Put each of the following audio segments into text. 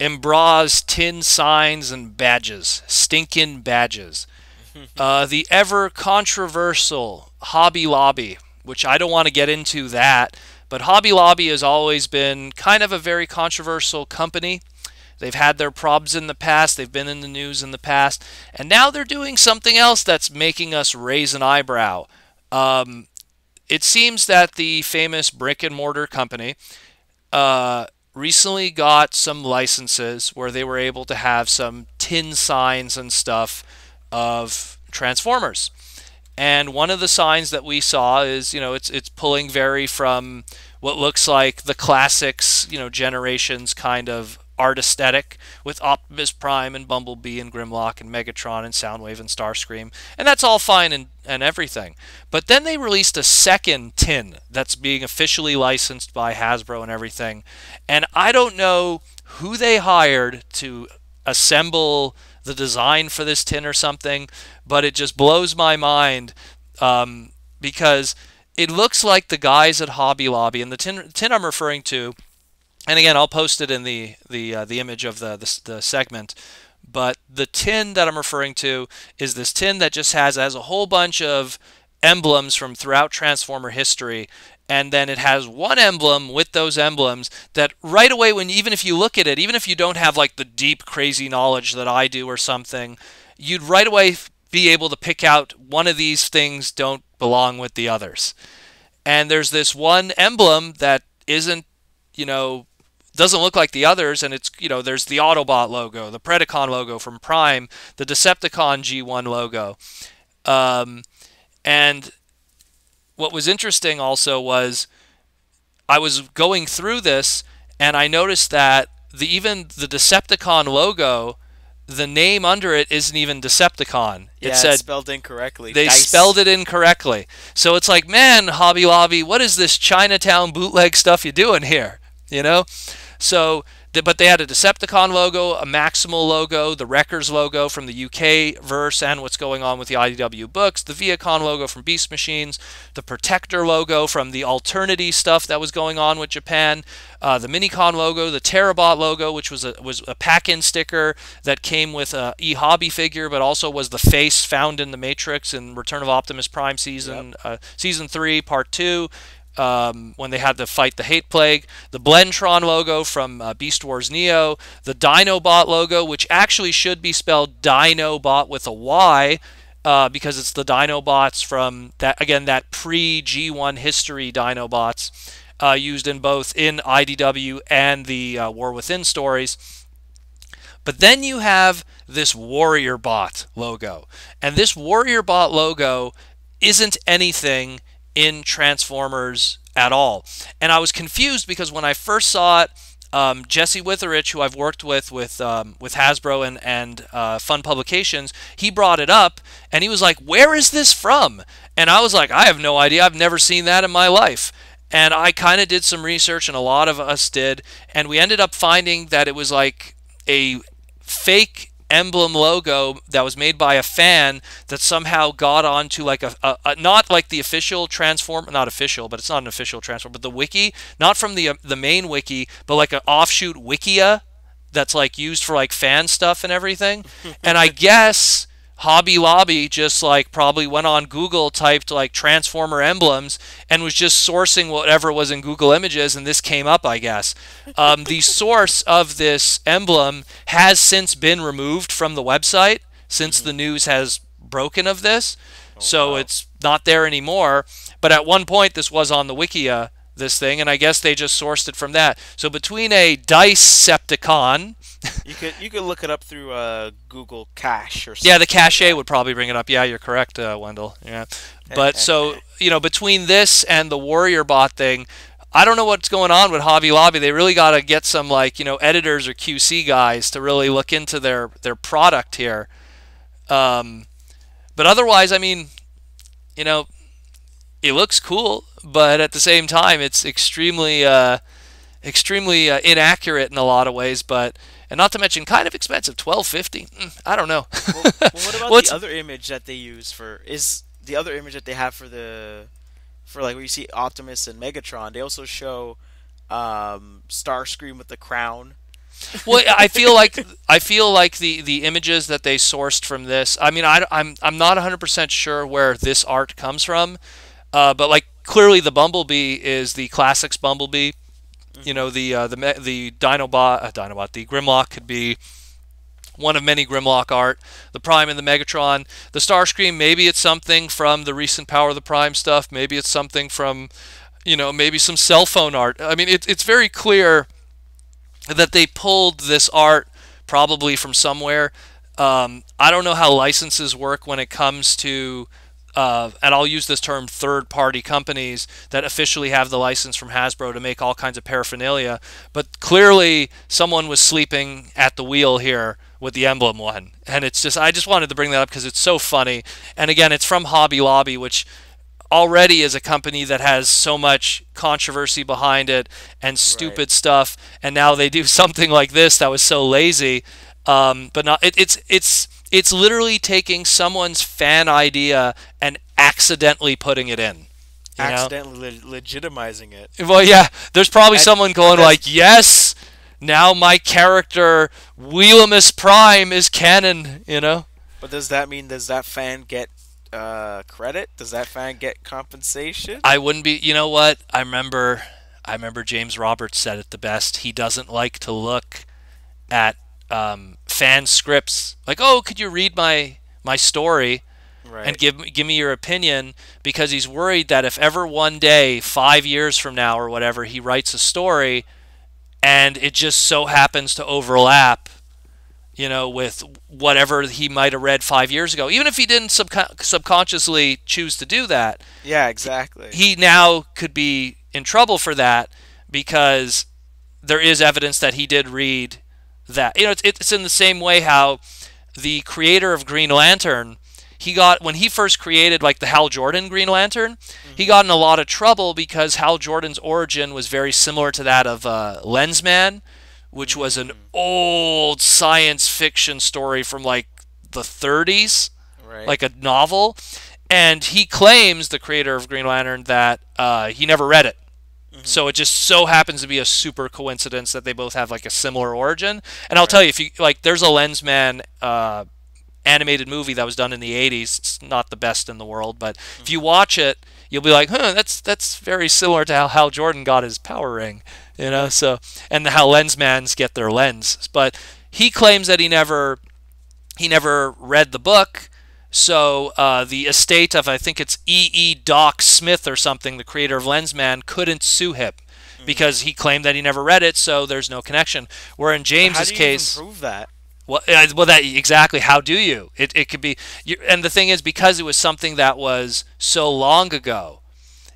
embossed tin signs and badges, stinking badges. The ever controversial Hobby Lobby, which I don't want to get into that, but Hobby Lobby has always been kind of a very controversial company. They've had their probs in the past, they've been in the news in the past, and now they're doing something else that's making us raise an eyebrow. Um, it seems that the famous brick and mortar company recently got some licenses where they were able to have some tin signs and stuff of Transformers. And one of the signs that we saw is, it's pulling very from what looks like the classics, generations kind of art aesthetic with Optimus Prime and Bumblebee and Grimlock and Megatron and Soundwave and Starscream. And that's all fine and everything. But then they released a second tin that's being officially licensed by Hasbro and everything. And I don't know who they hired to assemble the design for this tin or something, but it just blows my mind because it looks like the guys at Hobby Lobby, and the tin I'm referring to, and again I'll post it in the image of the segment, but the tin that I'm referring to is this tin that just has a whole bunch of emblems from throughout Transformer history, and then it has one emblem with those emblems that right away, when even if you look at it, even if you don't have like the deep crazy knowledge that I do or something, you'd right away be able to pick out one of these things don't belong with the others. And there's this one emblem that isn't, doesn't look like the others, and it's, there's the Autobot logo, the Predacon logo from Prime, the Decepticon G1 logo. And what was interesting also was I was going through this and I noticed that even the Decepticon logo, the name under it isn't even Decepticon. Yeah, It said it's spelled incorrectly. they Dice. spelled it incorrectly. So it's like, man, Hobby Lobby, what is this Chinatown bootleg stuff you doing here? You know? So, but they had a Decepticon logo, a Maximal logo, the Wreckers logo from the UK verse and what's going on with the IDW books, the Viacon logo from Beast Machines, the Protector logo from the Alternity stuff that was going on with Japan, the Minicon logo, the Terabot logo, which was a pack-in sticker that came with a e-hobby figure, but also was the face found in the Matrix in Return of Optimus Prime season Yep. season 3, part 2. When they had to fight the Hate Plague, the Blendtron logo from Beast Wars Neo, the Dinobot logo, which actually should be spelled Dinobot with a Y, because it's the Dinobots from that pre-G1 history Dinobots used in both in IDW and the War Within stories. But then you have this Warrior Bot logo, and this Warrior Bot logo isn't anything in Transformers at all. And I was confused because when I first saw it, Jesse Witherich, who I've worked with Hasbro and Fun Publications, he brought it up and he was like, "Where is this from?" And I was like, "I have no idea. I've never seen that in my life." And I kind of did some research, and a lot of us did, and we ended up finding that it was like a fake emblem logo that was made by a fan that somehow got onto like a not like the official transform, not official, but it's not an official transform, but the wiki, not from the main wiki, but like an offshoot wikia that's like used for like fan stuff and everything. And I guess Hobby Lobby just like probably went on Google, typed like Transformer emblems, and was just sourcing whatever was in Google Images, and this came up, I guess. The source of this emblem has since been removed from the website since the news has broken of this, Oh so wow. it's not there anymore. But at one point, this was on the Wikia, this thing, and I guess they just sourced it from that. So between a Dicecepticon, You could look it up through Google Cache or yeah, the something like cachet that. would probably bring it up. Yeah, you're correct, Wendell. Yeah, but so between this and the Warrior Bot thing, I don't know what's going on with Hobby Lobby. They really got to get some like editors or QC guys to really look into their product here. Um, but otherwise, I mean, you know, it looks cool, but at the same time, it's extremely inaccurate in a lot of ways. But and not to mention, kind of expensive. 12.50. I don't know. Well, what about Well, the it's other image that they use for is the other image that they have for like where you see Optimus and Megatron? They also show Starscream with the crown. Well, I feel like the images that they sourced from this. I mean, I'm not 100% sure where this art comes from, but like clearly the Bumblebee is the classics Bumblebee. You know, the Dinobot, the Grimlock could be one of many Grimlock art. The Prime and the Megatron, the Starscream. Maybe it's something from the recent Power of the Prime stuff. Maybe it's something from, maybe some cell phone art. I mean, it's very clear that they pulled this art probably from somewhere. I don't know how licenses work when it comes to, and I'll use this term, third-party companies that officially have the license from Hasbro to make all kinds of paraphernalia. But clearly, someone was sleeping at the wheel here with the emblem one, and I just wanted to bring that up because it's so funny. And again, it's from Hobby Lobby, which already is a company that has so much controversy behind it and stupid stuff, and now they do something like this that was so lazy. But not it's literally taking someone's fan idea and accidentally putting it in. Accidentally legitimizing it. Well, yeah, there's probably someone going like, yes, now my character Wheelamus Prime is canon, But does that mean, does that fan get credit? Does that fan get compensation? I wouldn't be. You know what? I remember James Roberts said it the best. He doesn't like to look at fan scripts like, oh, could you read my story and give me your opinion, because he's worried that if ever one day, 5 years from now or whatever, he writes a story and it just so happens to overlap, with whatever he might have read 5 years ago, even if he didn't subconsciously choose to do that. Yeah, exactly. He now could be in trouble for that because there is evidence that he did read that. It's in the same way how the creator of Green Lantern, when he first created like the Hal Jordan Green Lantern, he got in a lot of trouble because Hal Jordan's origin was very similar to that of Lensman, which was an old science fiction story from like the 30s, like a novel. And he claims, the creator of Green Lantern, that he never read it. So it just so happens to be a super coincidence that they both have like a similar origin. And I'll tell you, if you like, there's a Lensman animated movie that was done in the 80s. It's not the best in the world, but if you watch it, you'll be like, that's very similar to how Hal Jordan got his power ring, So, and how Lensmans get their lens. But he claims that he never read the book. So the estate of, I think it's E. Doc Smith or something, the creator of Lensman, couldn't sue him because he claimed that he never read it. So there's no connection. Where in James's case, how do you even prove that? Well, that exactly. How do you? It could be, and the thing is, because it was something that was so long ago,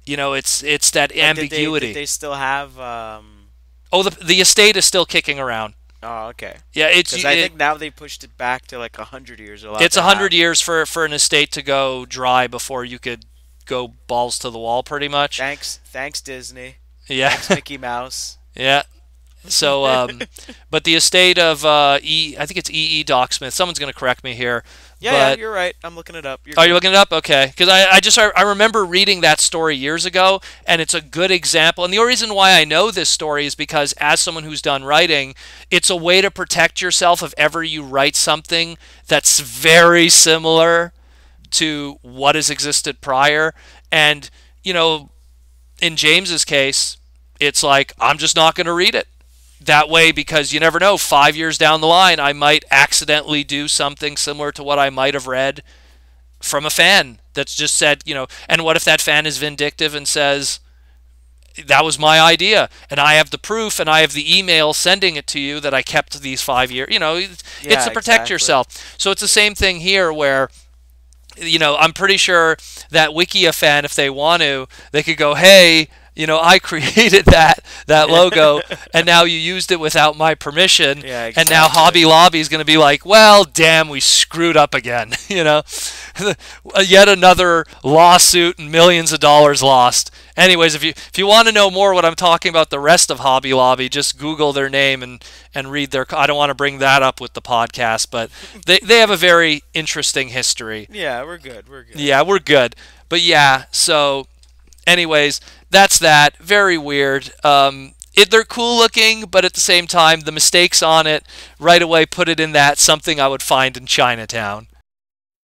it's that ambiguity. Did they still have? Oh, the estate is still kicking around. Oh, okay. Yeah, because I think now they pushed it back to like 100 years. It's 100 years for an estate to go dry before you could go balls to the wall, pretty much. Thanks Disney. Yeah. Thanks Mickey Mouse. Yeah. So, but the estate of I think it's E. Doc Smith. Someone's going to correct me here. Yeah, you're right. I'm looking it up. Are you looking it up? Okay. Because I remember reading that story years ago, and it's a good example. And the only reason why I know this story is because, as someone who's done writing, it's a way to protect yourself if ever you write something that's very similar to what has existed prior. And, in James's case, it's like, I'm just not going to read it. That way, because you never know, 5 years down the line, I might accidentally do something similar to what I might have read from a fan that's just said, and what if that fan is vindictive and says, that was my idea, and I have the proof, and I have the email sending it to you that I kept these 5 years. It's to protect yourself. So it's the same thing here where, I'm pretty sure that Wikia fan, if they want to, they could go, hey, I created that logo, and now you used it without my permission. Yeah, exactly. And now Hobby Lobby is going to be like, well, damn, we screwed up again. Yet another lawsuit and millions of dollars lost. Anyways, if you want to know more what I'm talking about, the rest of Hobby Lobby, just Google their name and read their. I don't want to bring that up with the podcast, but they have a very interesting history. Yeah, we're good. Yeah, we're good. But yeah, so anyways, that's that. Very weird. they're cool looking, but at the same time, the mistakes on it right away put it in that something I would find in Chinatown.